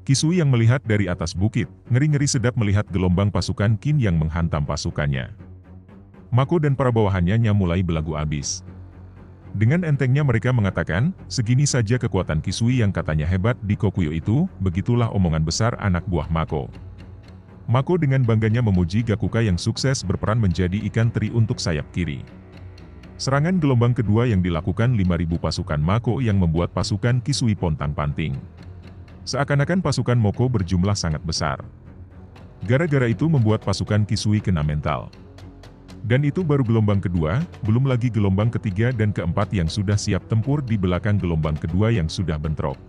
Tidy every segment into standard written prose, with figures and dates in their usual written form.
Kisui yang melihat dari atas bukit, ngeri-ngeri sedap melihat gelombang pasukan Qin yang menghantam pasukannya. Mako dan para bawahannya mulai belagu abis. Dengan entengnya mereka mengatakan, segini saja kekuatan Kisui yang katanya hebat di Kokuyo itu, begitulah omongan besar anak buah Mako. Mako dengan bangganya memuji Gakuka yang sukses berperan menjadi ikan teri untuk sayap kiri. Serangan gelombang kedua yang dilakukan 5.000 pasukan Mako yang membuat pasukan Kisui pontang-panting. Seakan-akan pasukan Moko berjumlah sangat besar. Gara-gara itu membuat pasukan Kisui kena mental. Dan itu baru gelombang kedua, belum lagi gelombang ketiga dan keempat yang sudah siap tempur di belakang gelombang kedua yang sudah bentrok.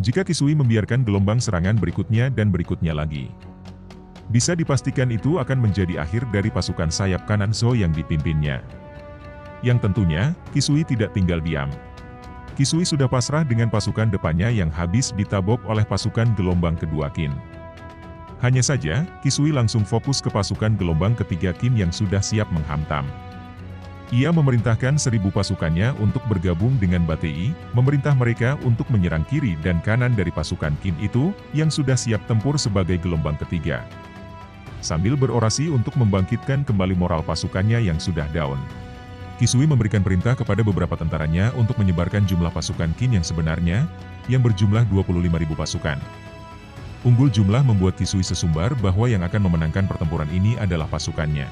Jika Kisui membiarkan gelombang serangan berikutnya dan berikutnya lagi, bisa dipastikan itu akan menjadi akhir dari pasukan sayap kanan Zhou yang dipimpinnya. Yang tentunya, Kisui tidak tinggal diam. Kisui sudah pasrah dengan pasukan depannya yang habis ditabok oleh pasukan gelombang kedua Qin. Hanya saja, Kisui langsung fokus ke pasukan gelombang ketiga Qin yang sudah siap menghantam. Ia memerintahkan 1.000 pasukannya untuk bergabung dengan Batei, memerintah mereka untuk menyerang kiri dan kanan dari pasukan Qin itu, yang sudah siap tempur sebagai gelombang ketiga. Sambil berorasi untuk membangkitkan kembali moral pasukannya yang sudah down, Kisui memberikan perintah kepada beberapa tentaranya untuk menyebarkan jumlah pasukan Qin yang sebenarnya, yang berjumlah 25.000 pasukan. Unggul jumlah membuat Kisui sesumbar bahwa yang akan memenangkan pertempuran ini adalah pasukannya.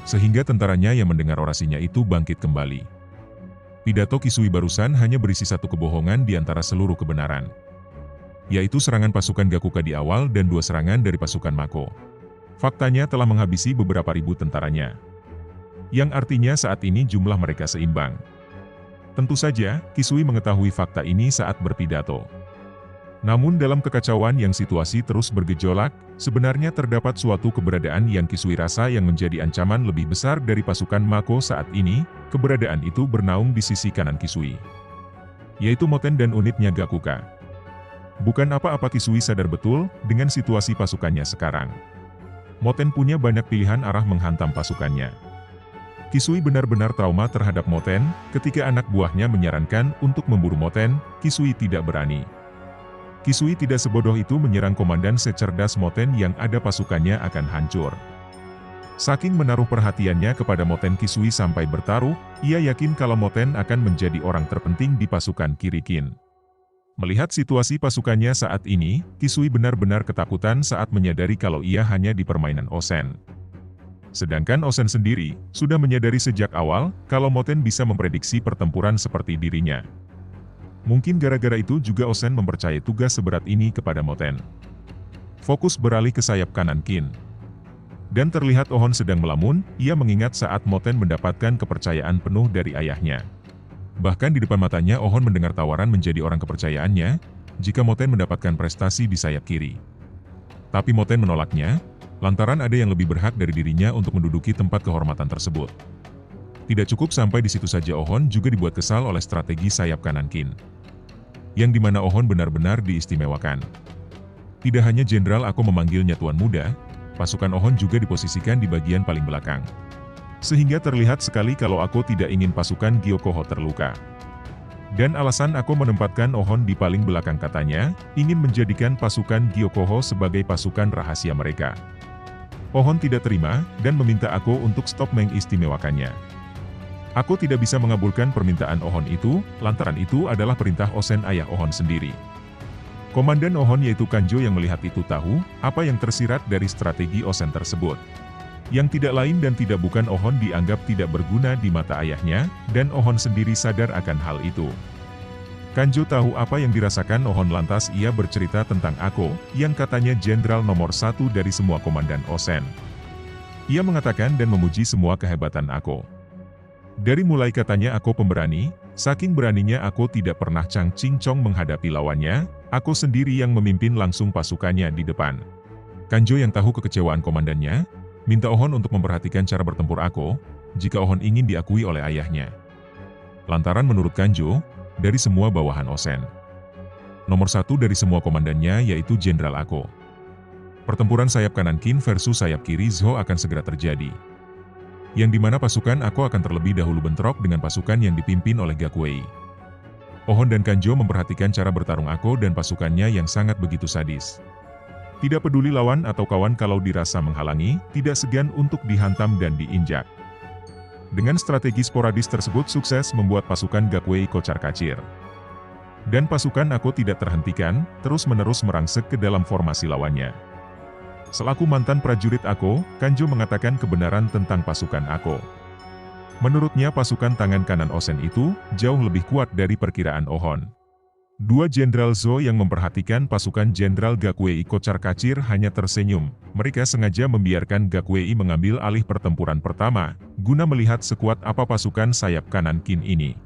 Sehingga tentaranya yang mendengar orasinya itu bangkit kembali. Pidato Kisui barusan hanya berisi satu kebohongan di antara seluruh kebenaran, yaitu serangan pasukan Gakuka di awal dan 2 serangan dari pasukan Mako. Faktanya telah menghabisi beberapa ribu tentaranya. Yang artinya saat ini jumlah mereka seimbang. Tentu saja, Kisui mengetahui fakta ini saat berpidato. Namun dalam kekacauan yang situasi terus bergejolak, sebenarnya terdapat suatu keberadaan yang Kisui rasa yang menjadi ancaman lebih besar dari pasukan Mako saat ini. Keberadaan itu bernaung di sisi kanan Kisui, yaitu Moten dan unitnya Gakuka. Bukan apa-apa Kisui sadar betul dengan situasi pasukannya sekarang. Moten punya banyak pilihan arah menghantam pasukannya. Kisui benar-benar trauma terhadap Moten, ketika anak buahnya menyarankan untuk memburu Moten, Kisui tidak berani. Kisui tidak sebodoh itu menyerang komandan secerdas Moten yang ada pasukannya akan hancur. Saking menaruh perhatiannya kepada Moten Kisui sampai bertaruh, ia yakin kalau Moten akan menjadi orang terpenting di pasukan kiri Qin. Melihat situasi pasukannya saat ini, Kisui benar-benar ketakutan saat menyadari kalau ia hanya di permainan Osen. Sedangkan Osen sendiri, sudah menyadari sejak awal, kalau Moten bisa memprediksi pertempuran seperti dirinya. Mungkin gara-gara itu juga Osen mempercayai tugas seberat ini kepada Moten. Fokus beralih ke sayap kanan Qin. Dan terlihat Ohon sedang melamun, ia mengingat saat Moten mendapatkan kepercayaan penuh dari ayahnya. Bahkan di depan matanya Ohon mendengar tawaran menjadi orang kepercayaannya, jika Moten mendapatkan prestasi di sayap kiri. Tapi Moten menolaknya, lantaran ada yang lebih berhak dari dirinya untuk menduduki tempat kehormatan tersebut. Tidak cukup sampai di situ saja Ohon juga dibuat kesal oleh strategi sayap kanan Qin, yang dimana Ohon benar-benar diistimewakan. Tidak hanya jenderal aku memanggilnya tuan muda, pasukan Ohon juga diposisikan di bagian paling belakang. Sehingga terlihat sekali kalau aku tidak ingin pasukan Gyokoho terluka. Dan alasan aku menempatkan Ohon di paling belakang katanya, ingin menjadikan pasukan Gyokoho sebagai pasukan rahasia mereka. Ohon tidak terima, dan meminta aku untuk stop mengistimewakannya. Aku tidak bisa mengabulkan permintaan Ohon itu, lantaran itu adalah perintah Osen ayah Ohon sendiri. Komandan Ohon yaitu Kanjo yang melihat itu tahu, apa yang tersirat dari strategi Osen tersebut. Yang tidak lain dan tidak bukan Ohon dianggap tidak berguna di mata ayahnya, dan Ohon sendiri sadar akan hal itu. Kanjo tahu apa yang dirasakan Ohon lantas ia bercerita tentang Ako, yang katanya jenderal nomor 1 dari semua komandan Osen. Ia mengatakan dan memuji semua kehebatan Ako. Dari mulai katanya Ako pemberani, saking beraninya Ako tidak pernah cang-cincong menghadapi lawannya, Ako sendiri yang memimpin langsung pasukannya di depan. Kanjo yang tahu kekecewaan komandannya, minta Ohon untuk memperhatikan cara bertempur Ako, jika Ohon ingin diakui oleh ayahnya. Lantaran menurut Kanjo, dari semua bawahan Osen, nomor 1 dari semua komandannya yaitu Jenderal Ako. Pertempuran sayap kanan Qin versus sayap kiri Zhou akan segera terjadi. Yang dimana pasukan Ako akan terlebih dahulu bentrok dengan pasukan yang dipimpin oleh Gakuei. Ohon dan Kanjo memperhatikan cara bertarung Ako dan pasukannya yang sangat begitu sadis. Tidak peduli lawan atau kawan kalau dirasa menghalangi, tidak segan untuk dihantam dan diinjak. Dengan strategi sporadis tersebut sukses membuat pasukan Gakwei kocar-kacir. Dan pasukan Ako tidak terhentikan, terus-menerus merangsek ke dalam formasi lawannya. Selaku mantan prajurit Ako, Kanjo mengatakan kebenaran tentang pasukan Ako. Menurutnya pasukan tangan kanan Osen itu jauh lebih kuat dari perkiraan Ohon. Dua Jenderal Zo yang memperhatikan pasukan Jenderal Gakwei kocar-kacir hanya tersenyum. Mereka sengaja membiarkan Gakwei mengambil alih pertempuran pertama, guna melihat sekuat apa pasukan sayap kanan Qin ini.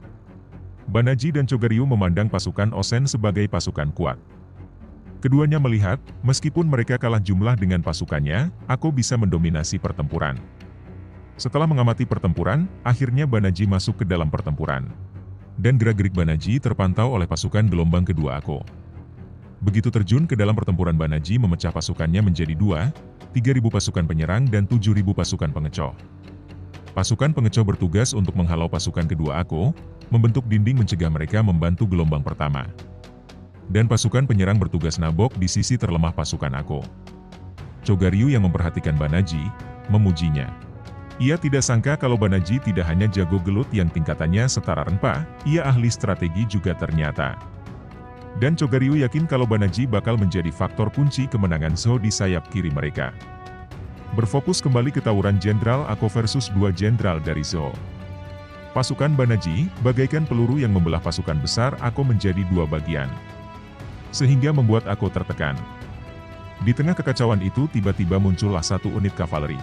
Banaji dan Chogaryu memandang pasukan Osen sebagai pasukan kuat. Keduanya melihat, meskipun mereka kalah jumlah dengan pasukannya, Ako bisa mendominasi pertempuran. Setelah mengamati pertempuran, akhirnya Banaji masuk ke dalam pertempuran. Dan gerak-gerik Banaji terpantau oleh pasukan gelombang kedua Ako. Begitu terjun ke dalam pertempuran, Banaji memecah pasukannya menjadi dua, 3.000 pasukan penyerang dan 7.000 pasukan pengecoh. Pasukan pengecoh bertugas untuk menghalau pasukan kedua Ako, membentuk dinding mencegah mereka membantu gelombang pertama. Dan pasukan penyerang bertugas nabok di sisi terlemah pasukan Ako. Chogaryu yang memperhatikan Banaji, memujinya. Ia tidak sangka kalau Banaji tidak hanya jago gelut yang tingkatannya setara Renpa, ia ahli strategi juga ternyata. Dan Chogaryu yakin kalau Banaji bakal menjadi faktor kunci kemenangan Zo di sayap kiri mereka. Berfokus kembali ke tawuran Jenderal Ako versus dua jenderal dari Zo. Pasukan Banaji, bagaikan peluru yang membelah pasukan besar Ako menjadi dua bagian. Sehingga membuat Ako tertekan. Di tengah kekacauan itu tiba-tiba muncullah satu unit kavaleri.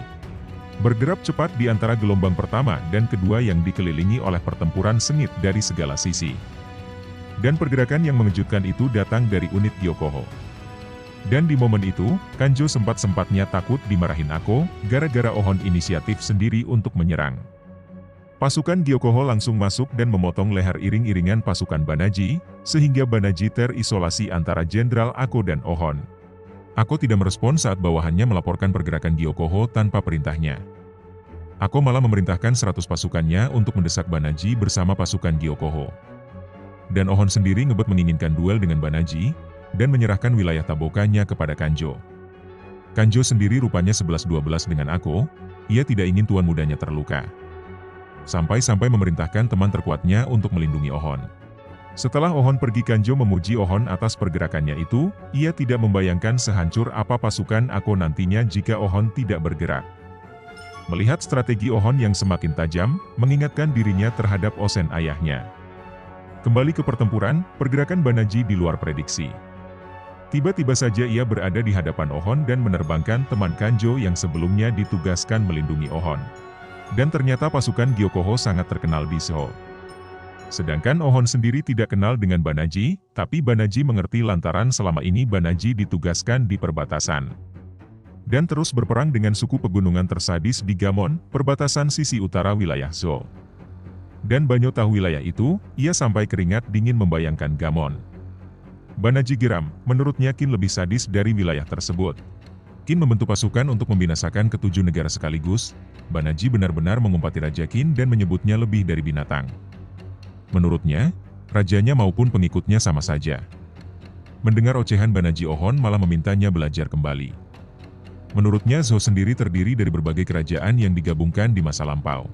Berderap cepat di antara gelombang pertama dan kedua yang dikelilingi oleh pertempuran sengit dari segala sisi. Dan pergerakan yang mengejutkan itu datang dari unit Gyokoho. Dan di momen itu, Kanjo sempat-sempatnya takut dimarahin Ako, gara-gara Ohon inisiatif sendiri untuk menyerang. Pasukan Gyokoho langsung masuk dan memotong leher iring-iringan pasukan Banaji, sehingga Banaji terisolasi antara Jenderal Ako dan Ohon. Ako tidak merespon saat bawahannya melaporkan pergerakan Gyokoho tanpa perintahnya. Ako malah memerintahkan 100 pasukannya untuk mendesak Banaji bersama pasukan Gyokoho. Dan Ohon sendiri ngebet menginginkan duel dengan Banaji, dan menyerahkan wilayah tabokannya kepada Kanjo. Kanjo sendiri rupanya 11-12 dengan Ako, ia tidak ingin tuan mudanya terluka. Sampai-sampai memerintahkan teman terkuatnya untuk melindungi Ohon. Setelah Ohon pergi, Kanjo memuji Ohon atas pergerakannya itu, ia tidak membayangkan sehancur apa pasukan Ako nantinya jika Ohon tidak bergerak. Melihat strategi Ohon yang semakin tajam, mengingatkan dirinya terhadap Osen ayahnya. Kembali ke pertempuran, pergerakan Banaji di luar prediksi. Tiba-tiba saja ia berada di hadapan Ohon dan menerbangkan teman Kanjo yang sebelumnya ditugaskan melindungi Ohon. Dan ternyata pasukan Gyokoho sangat terkenal di Seoul. Sedangkan Ohon sendiri tidak kenal dengan Banaji, tapi Banaji mengerti lantaran selama ini Banaji ditugaskan di perbatasan. Dan terus berperang dengan suku pegunungan tersadis di Gamon, perbatasan sisi utara wilayah Seoul. Dan Banyo tahu wilayah itu, ia sampai keringat dingin membayangkan Gamon. Banaji geram, menurutnya Qin lebih sadis dari wilayah tersebut. Qin membentuk pasukan untuk membinasakan ketujuh negara sekaligus. Banaji benar-benar mengumpati Raja Qin dan menyebutnya lebih dari binatang. Menurutnya, rajanya maupun pengikutnya sama saja. Mendengar ocehan Banaji, Ohon malah memintanya belajar kembali. Menurutnya Zhou sendiri terdiri dari berbagai kerajaan yang digabungkan di masa lampau.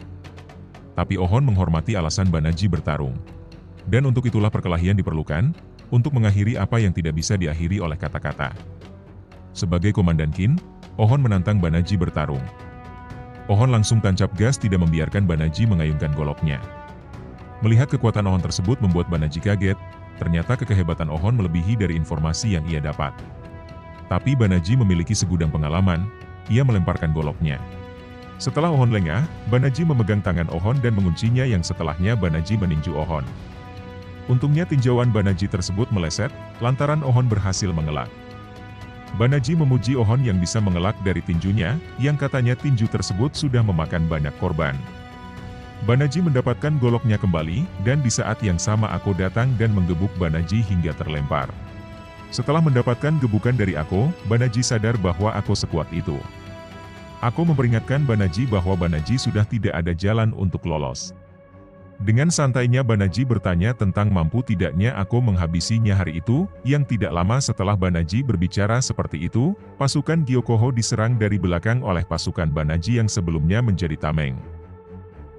Tapi Ohon menghormati alasan Banaji bertarung. Dan untuk itulah perkelahian diperlukan, untuk mengakhiri apa yang tidak bisa diakhiri oleh kata-kata. Sebagai komandan Qin, Ohon menantang Banaji bertarung. Ohon langsung tancap gas, tidak membiarkan Banaji mengayunkan goloknya. Melihat kekuatan Ohon tersebut membuat Banaji kaget, ternyata kehebatan Ohon melebihi dari informasi yang ia dapat. Tapi Banaji memiliki segudang pengalaman, ia melemparkan goloknya. Setelah Ohon lengah, Banaji memegang tangan Ohon dan menguncinya, yang setelahnya Banaji meninju Ohon. Untungnya tinjauan Banaji tersebut meleset, lantaran Ohon berhasil mengelak. Banaji memuji Ohon yang bisa mengelak dari tinjunya, yang katanya tinju tersebut sudah memakan banyak korban. Banaji mendapatkan goloknya kembali, dan di saat yang sama Ako datang dan menggebuk Banaji hingga terlempar. Setelah mendapatkan gebukan dari Ako, Banaji sadar bahwa Ako sekuat itu. Ako memperingatkan Banaji bahwa Banaji sudah tidak ada jalan untuk lolos. Dengan santainya Banaji bertanya tentang mampu tidaknya aku menghabisinya hari itu, yang tidak lama setelah Banaji berbicara seperti itu, pasukan Gyokoho diserang dari belakang oleh pasukan Banaji yang sebelumnya menjadi tameng.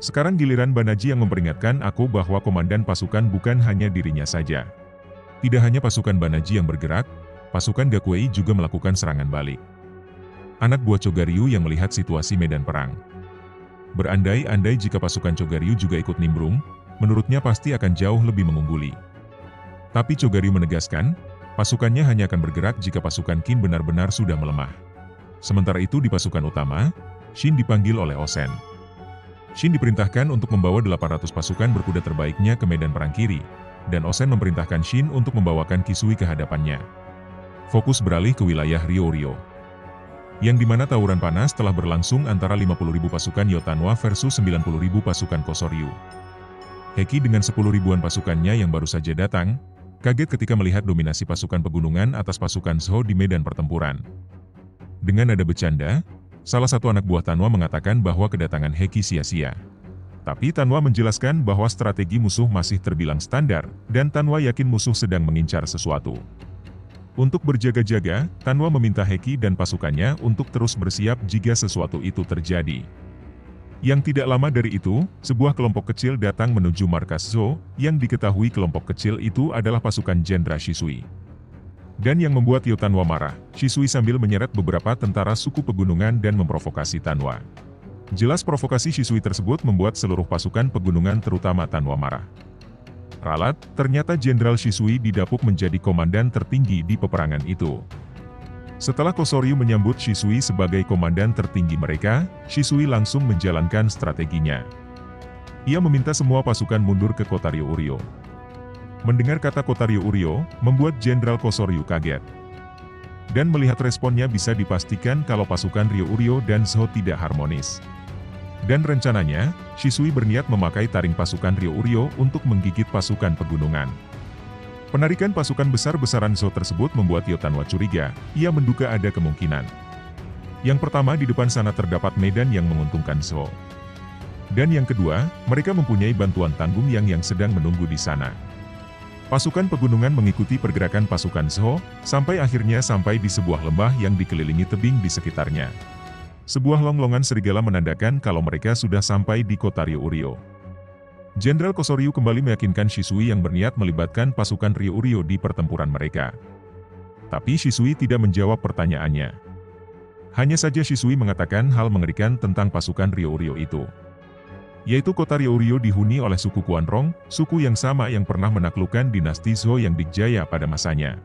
Sekarang giliran Banaji yang memperingatkan aku bahwa komandan pasukan bukan hanya dirinya saja. Tidak hanya pasukan Banaji yang bergerak, pasukan Gakuei juga melakukan serangan balik. Anak buah Chogaryu yang melihat situasi medan perang berandai-andai jika pasukan Chogaryu juga ikut nimbrung, menurutnya pasti akan jauh lebih mengungguli. Tapi Chogaryu menegaskan, pasukannya hanya akan bergerak jika pasukan Qin benar-benar sudah melemah. Sementara itu di pasukan utama, Shin dipanggil oleh Osen. Shin diperintahkan untuk membawa 800 pasukan berkuda terbaiknya ke medan perang kiri, dan Osen memerintahkan Shin untuk membawakan Kisui ke hadapannya. Fokus beralih ke wilayah Ryoryo, yang dimana tawuran panas telah berlangsung antara 50.000 pasukan Yotanwa versus 90.000 pasukan Kosoryu. Heki dengan 10.000-an pasukannya yang baru saja datang, kaget ketika melihat dominasi pasukan pegunungan atas pasukan Zhou di medan pertempuran. Dengan nada bercanda, salah satu anak buah Tanwa mengatakan bahwa kedatangan Heki sia-sia. Tapi Tanwa menjelaskan bahwa strategi musuh masih terbilang standar, dan Tanwa yakin musuh sedang mengincar sesuatu. Untuk berjaga-jaga, Tanwa meminta Heki dan pasukannya untuk terus bersiap jika sesuatu itu terjadi. Yang tidak lama dari itu, sebuah kelompok kecil datang menuju markas Zhou, yang diketahui kelompok kecil itu adalah pasukan Jenderal Shisui. Dan yang membuat Yotanwa marah, Shisui sambil menyeret beberapa tentara suku pegunungan dan memprovokasi Tanwa. Jelas provokasi Shisui tersebut membuat seluruh pasukan pegunungan terutama Tanwa marah. Ralat, ternyata Jenderal Shisui didapuk menjadi komandan tertinggi di peperangan itu. Setelah Kosoryu menyambut Shisui sebagai komandan tertinggi mereka, Shisui langsung menjalankan strateginya. Ia meminta semua pasukan mundur ke kota Ryoryo. Mendengar kata kota Ryoryo, membuat Jenderal Kosoryu kaget. Dan melihat responnya bisa dipastikan kalau pasukan Ryoryo dan Zhou tidak harmonis. Dan rencananya, Shisui berniat memakai taring pasukan Ryoryo untuk menggigit pasukan pegunungan. Penarikan pasukan besar-besaran Zhou tersebut membuat Yotanwa curiga, ia menduga ada kemungkinan. Yang pertama di depan sana terdapat medan yang menguntungkan Zhou. Dan yang kedua, mereka mempunyai bantuan tanggung yang sedang menunggu di sana. Pasukan pegunungan mengikuti pergerakan pasukan Zhou, sampai akhirnya sampai di sebuah lembah yang dikelilingi tebing di sekitarnya. Sebuah longlongan serigala menandakan kalau mereka sudah sampai di kota Ryoryo. Jenderal Kosoryu kembali meyakinkan Shisui yang berniat melibatkan pasukan Ryoryo di pertempuran mereka. Tapi Shisui tidak menjawab pertanyaannya. Hanya saja Shisui mengatakan hal mengerikan tentang pasukan Ryoryo itu. Yaitu kota Ryoryo dihuni oleh suku Quanrong, suku yang sama yang pernah menaklukkan dinasti Zhou yang dijaya pada masanya.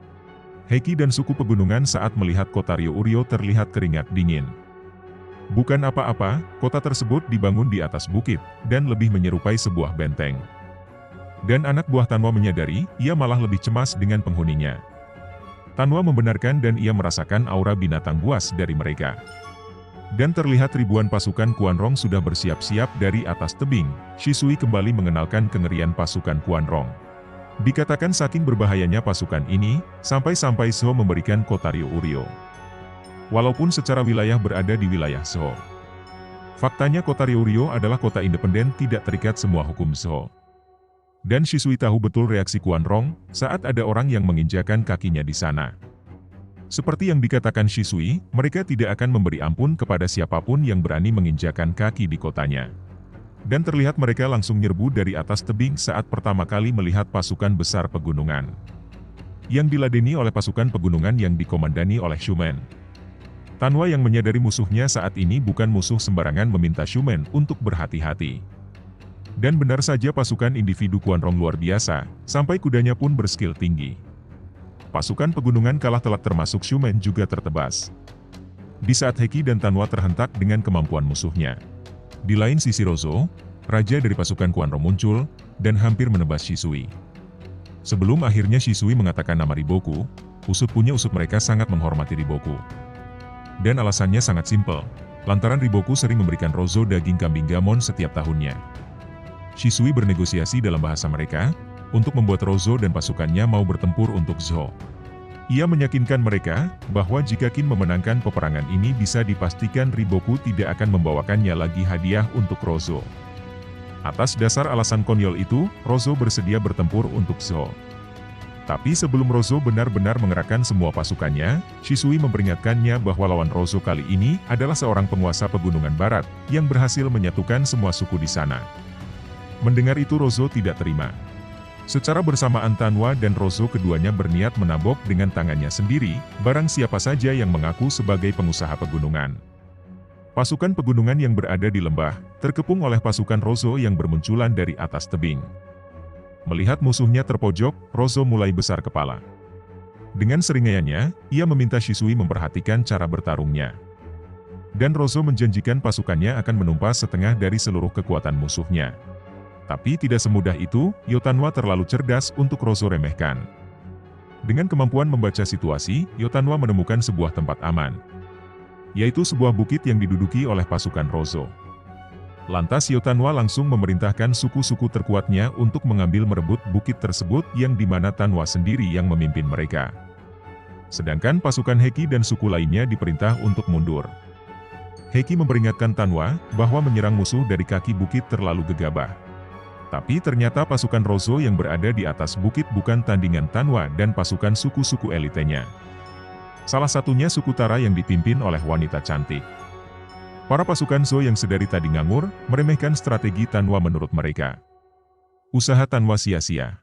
Heki dan suku pegunungan saat melihat kota Ryoryo terlihat keringat dingin. Bukan apa-apa, kota tersebut dibangun di atas bukit, dan lebih menyerupai sebuah benteng. Dan anak buah Tanwa menyadari, ia malah lebih cemas dengan penghuninya. Tanwa membenarkan dan ia merasakan aura binatang buas dari mereka. Dan terlihat ribuan pasukan Quanrong sudah bersiap-siap dari atas tebing. Shisui kembali mengenalkan kengerian pasukan Quanrong. Dikatakan saking berbahayanya pasukan ini, sampai-sampai Zhou memberikan kota Ryoryo. Walaupun secara wilayah berada di wilayah Zhou. Faktanya kota Ryoryo adalah kota independen tidak terikat semua hukum Zhou. Dan Shisui tahu betul reaksi Quanrong saat ada orang yang menginjakan kakinya di sana. Seperti yang dikatakan Shisui, mereka tidak akan memberi ampun kepada siapapun yang berani menginjakan kaki di kotanya. Dan terlihat mereka langsung nyerbu dari atas tebing saat pertama kali melihat pasukan besar pegunungan. Yang diladeni oleh pasukan pegunungan yang dikomandani oleh Shumen. Tanwa yang menyadari musuhnya saat ini bukan musuh sembarangan meminta Shumen untuk berhati-hati. Dan benar saja pasukan individu Quanrong luar biasa, sampai kudanya pun berskill tinggi. Pasukan pegunungan kalah telak termasuk Shumen juga tertebas. Di saat Heki dan Tanwa terhentak dengan kemampuan musuhnya. Di lain sisi Rozo, raja dari pasukan Quanrong muncul, dan hampir menebas Shisui. Sebelum akhirnya Shisui mengatakan nama Riboku, usut punya usut mereka sangat menghormati Riboku. Dan alasannya sangat simpel, lantaran Riboku sering memberikan Rozo daging kambing gamon setiap tahunnya. Shisui bernegosiasi dalam bahasa mereka, untuk membuat Rozo dan pasukannya mau bertempur untuk Zhou. Ia meyakinkan mereka, bahwa jika Qin memenangkan peperangan ini bisa dipastikan Riboku tidak akan membawakannya lagi hadiah untuk Rozo. Atas dasar alasan konyol itu, Rozo bersedia bertempur untuk Zhou. Tapi sebelum Rozo benar-benar mengerahkan semua pasukannya, Shisui memperingatkannya bahwa lawan Rozo kali ini adalah seorang penguasa pegunungan barat, yang berhasil menyatukan semua suku di sana. Mendengar itu Rozo tidak terima. Secara bersamaan Tanwa dan Rozo keduanya berniat menabok dengan tangannya sendiri, barang siapa saja yang mengaku sebagai pengusaha pegunungan. Pasukan pegunungan yang berada di lembah, terkepung oleh pasukan Rozo yang bermunculan dari atas tebing. Melihat musuhnya terpojok, Rozo mulai besar kepala. Dengan seringaiannya, ia meminta Shisui memperhatikan cara bertarungnya. Dan Rozo menjanjikan pasukannya akan menumpas setengah dari seluruh kekuatan musuhnya. Tapi tidak semudah itu, Yotanwa terlalu cerdas untuk Rozo remehkan. Dengan kemampuan membaca situasi, Yotanwa menemukan sebuah tempat aman, yaitu sebuah bukit yang diduduki oleh pasukan Rozo. Lantas Yotanwa langsung memerintahkan suku-suku terkuatnya untuk mengambil merebut bukit tersebut yang dimana Tanwa sendiri yang memimpin mereka. Sedangkan pasukan Heki dan suku lainnya diperintah untuk mundur. Heki memperingatkan Tanwa bahwa menyerang musuh dari kaki bukit terlalu gegabah. Tapi ternyata pasukan Rozo yang berada di atas bukit bukan tandingan Tanwa dan pasukan suku-suku elitenya. Salah satunya suku Tara yang dipimpin oleh wanita cantik. Para pasukan Zhou yang sedari tadi nganggur, meremehkan strategi Tanwa menurut mereka. Usaha Tanwa sia-sia.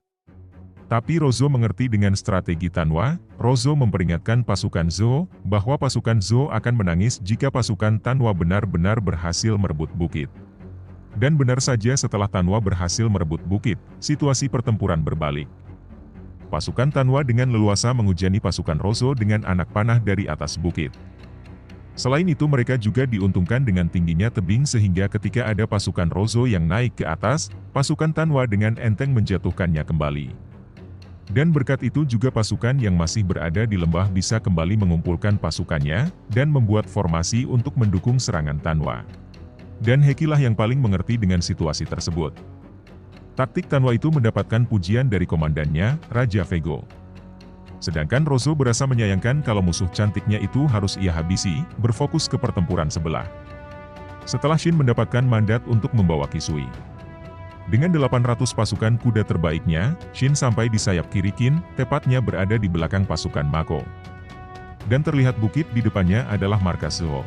Tapi Rozo mengerti dengan strategi Tanwa. Rozo memperingatkan pasukan Zhou bahwa pasukan Zhou akan menangis jika pasukan Tanwa benar-benar berhasil merebut bukit. Dan benar saja setelah Tanwa berhasil merebut bukit, situasi pertempuran berbalik. Pasukan Tanwa dengan leluasa menghujani pasukan Rozo dengan anak panah dari atas bukit. Selain itu mereka juga diuntungkan dengan tingginya tebing sehingga ketika ada pasukan Rozo yang naik ke atas, pasukan Tanwa dengan enteng menjatuhkannya kembali. Dan berkat itu juga pasukan yang masih berada di lembah bisa kembali mengumpulkan pasukannya, dan membuat formasi untuk mendukung serangan Tanwa. Dan Hekilah yang paling mengerti dengan situasi tersebut. Taktik Tanwa itu mendapatkan pujian dari komandannya, Raja Vego. Sedangkan Rozo berasa menyayangkan kalau musuh cantiknya itu harus ia habisi, berfokus ke pertempuran sebelah. Setelah Shin mendapatkan mandat untuk membawa Kisui. Dengan 800 pasukan kuda terbaiknya, Shin sampai di sayap kiri Qin, tepatnya berada di belakang pasukan Mako. Dan terlihat bukit di depannya adalah markas Zhou.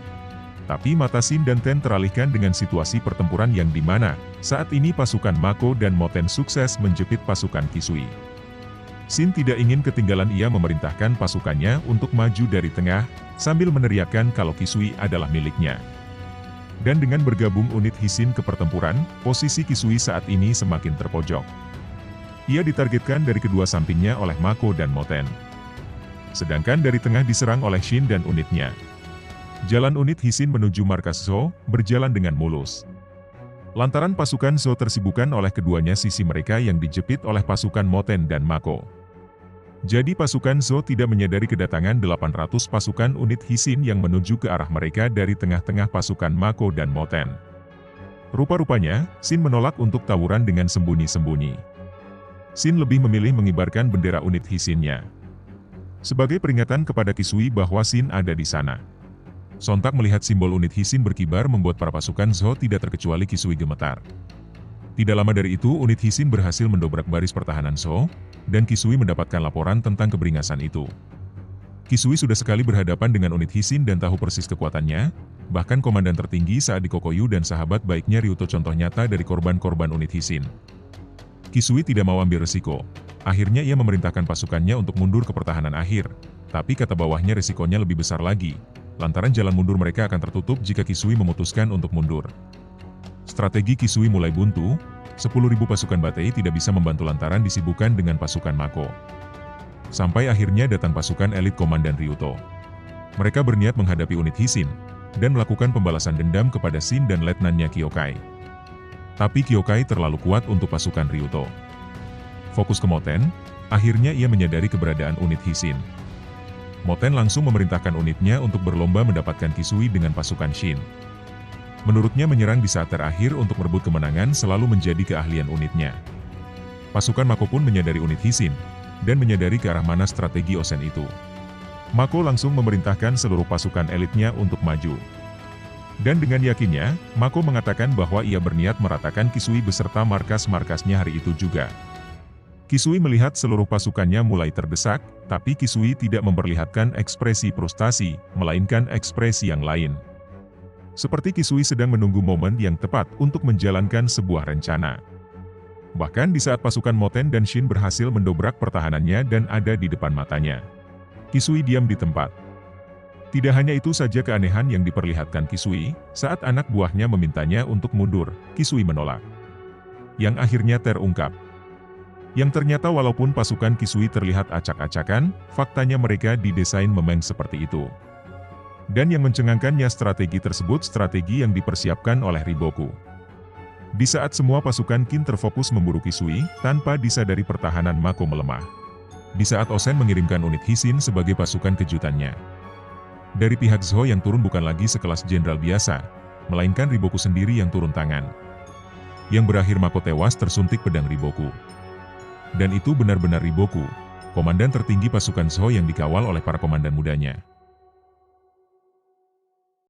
Tapi mata Shin dan Ten teralihkan dengan situasi pertempuran yang dimana, saat ini pasukan Mako dan Moten sukses menjepit pasukan Kisui. Shin tidak ingin ketinggalan, ia memerintahkan pasukannya untuk maju dari tengah, sambil meneriakkan kalau Kisui adalah miliknya. Dan dengan bergabung unit Hisin ke pertempuran, posisi Kisui saat ini semakin terpojok. Ia ditargetkan dari kedua sampingnya oleh Mako dan Moten. Sedangkan dari tengah diserang oleh Shin dan unitnya. Jalan unit Hisin menuju markas Zhou berjalan dengan mulus. Lantaran pasukan Zhou tersibukkan oleh keduanya sisi mereka yang dijepit oleh pasukan Moten dan Mako. Jadi pasukan Zhou tidak menyadari kedatangan 800 pasukan unit Hisin yang menuju ke arah mereka dari tengah-tengah pasukan Mako dan Moten. Rupa-rupanya, Shin menolak untuk tawuran dengan sembunyi-sembunyi. Shin lebih memilih mengibarkan bendera unit Hisinnya sebagai peringatan kepada Kisui bahwa Shin ada di sana. Sontak melihat simbol unit Hisin berkibar membuat para pasukan Zhou tidak terkecuali Kisui gemetar. Tidak lama dari itu unit Hisin berhasil mendobrak baris pertahanan Zhou, dan Kisui mendapatkan laporan tentang keberingasan itu. Kisui sudah sekali berhadapan dengan unit Hisin dan tahu persis kekuatannya, bahkan komandan tertinggi saat di Kokoyu dan sahabat baiknya Ryuto contoh nyata dari korban-korban unit Hisin. Kisui tidak mau ambil resiko. Akhirnya ia memerintahkan pasukannya untuk mundur ke pertahanan akhir, tapi kata bawahnya resikonya lebih besar lagi. Lantaran jalan mundur mereka akan tertutup jika Kisui memutuskan untuk mundur. Strategi Kisui mulai buntu, 10.000 pasukan Batei tidak bisa membantu lantaran disibukkan dengan pasukan Mako. Sampai akhirnya datang pasukan elit Komandan Ryuto. Mereka berniat menghadapi unit Hisin, dan melakukan pembalasan dendam kepada Shin dan letnannya Kyokai. Tapi Kyokai terlalu kuat untuk pasukan Ryuto. Fokus ke Moten, akhirnya ia menyadari keberadaan unit Hisin. Moten langsung memerintahkan unitnya untuk berlomba mendapatkan Kisui dengan pasukan Shin. Menurutnya menyerang di saat terakhir untuk merebut kemenangan selalu menjadi keahlian unitnya. Pasukan Mako pun menyadari unit Hisin, dan menyadari ke arah mana strategi Osen itu. Mako langsung memerintahkan seluruh pasukan elitnya untuk maju. Dan dengan yakinnya, Mako mengatakan bahwa ia berniat meratakan Kisui beserta markas-markasnya hari itu juga. Kisui melihat seluruh pasukannya mulai terdesak, tapi Kisui tidak memperlihatkan ekspresi frustasi, melainkan ekspresi yang lain. Seperti Kisui sedang menunggu momen yang tepat untuk menjalankan sebuah rencana. Bahkan di saat pasukan Moten dan Shin berhasil mendobrak pertahanannya dan ada di depan matanya, Kisui diam di tempat. Tidak hanya itu saja keanehan yang diperlihatkan Kisui, saat anak buahnya memintanya untuk mundur, Kisui menolak. Yang akhirnya terungkap. Yang ternyata walaupun pasukan Kisui terlihat acak-acakan, faktanya mereka didesain memeng seperti itu. Dan yang mencengangkannya strategi tersebut strategi yang dipersiapkan oleh Riboku. Di saat semua pasukan Qin terfokus memburu Kisui, tanpa disadari pertahanan Mako melemah. Di saat Osen mengirimkan unit Hisin sebagai pasukan kejutannya. Dari pihak Zhou yang turun bukan lagi sekelas jenderal biasa, melainkan Riboku sendiri yang turun tangan. Yang berakhir Mako tewas tersuntik pedang Riboku. Dan itu benar-benar Riboku, komandan tertinggi pasukan Zhou yang dikawal oleh para komandan mudanya.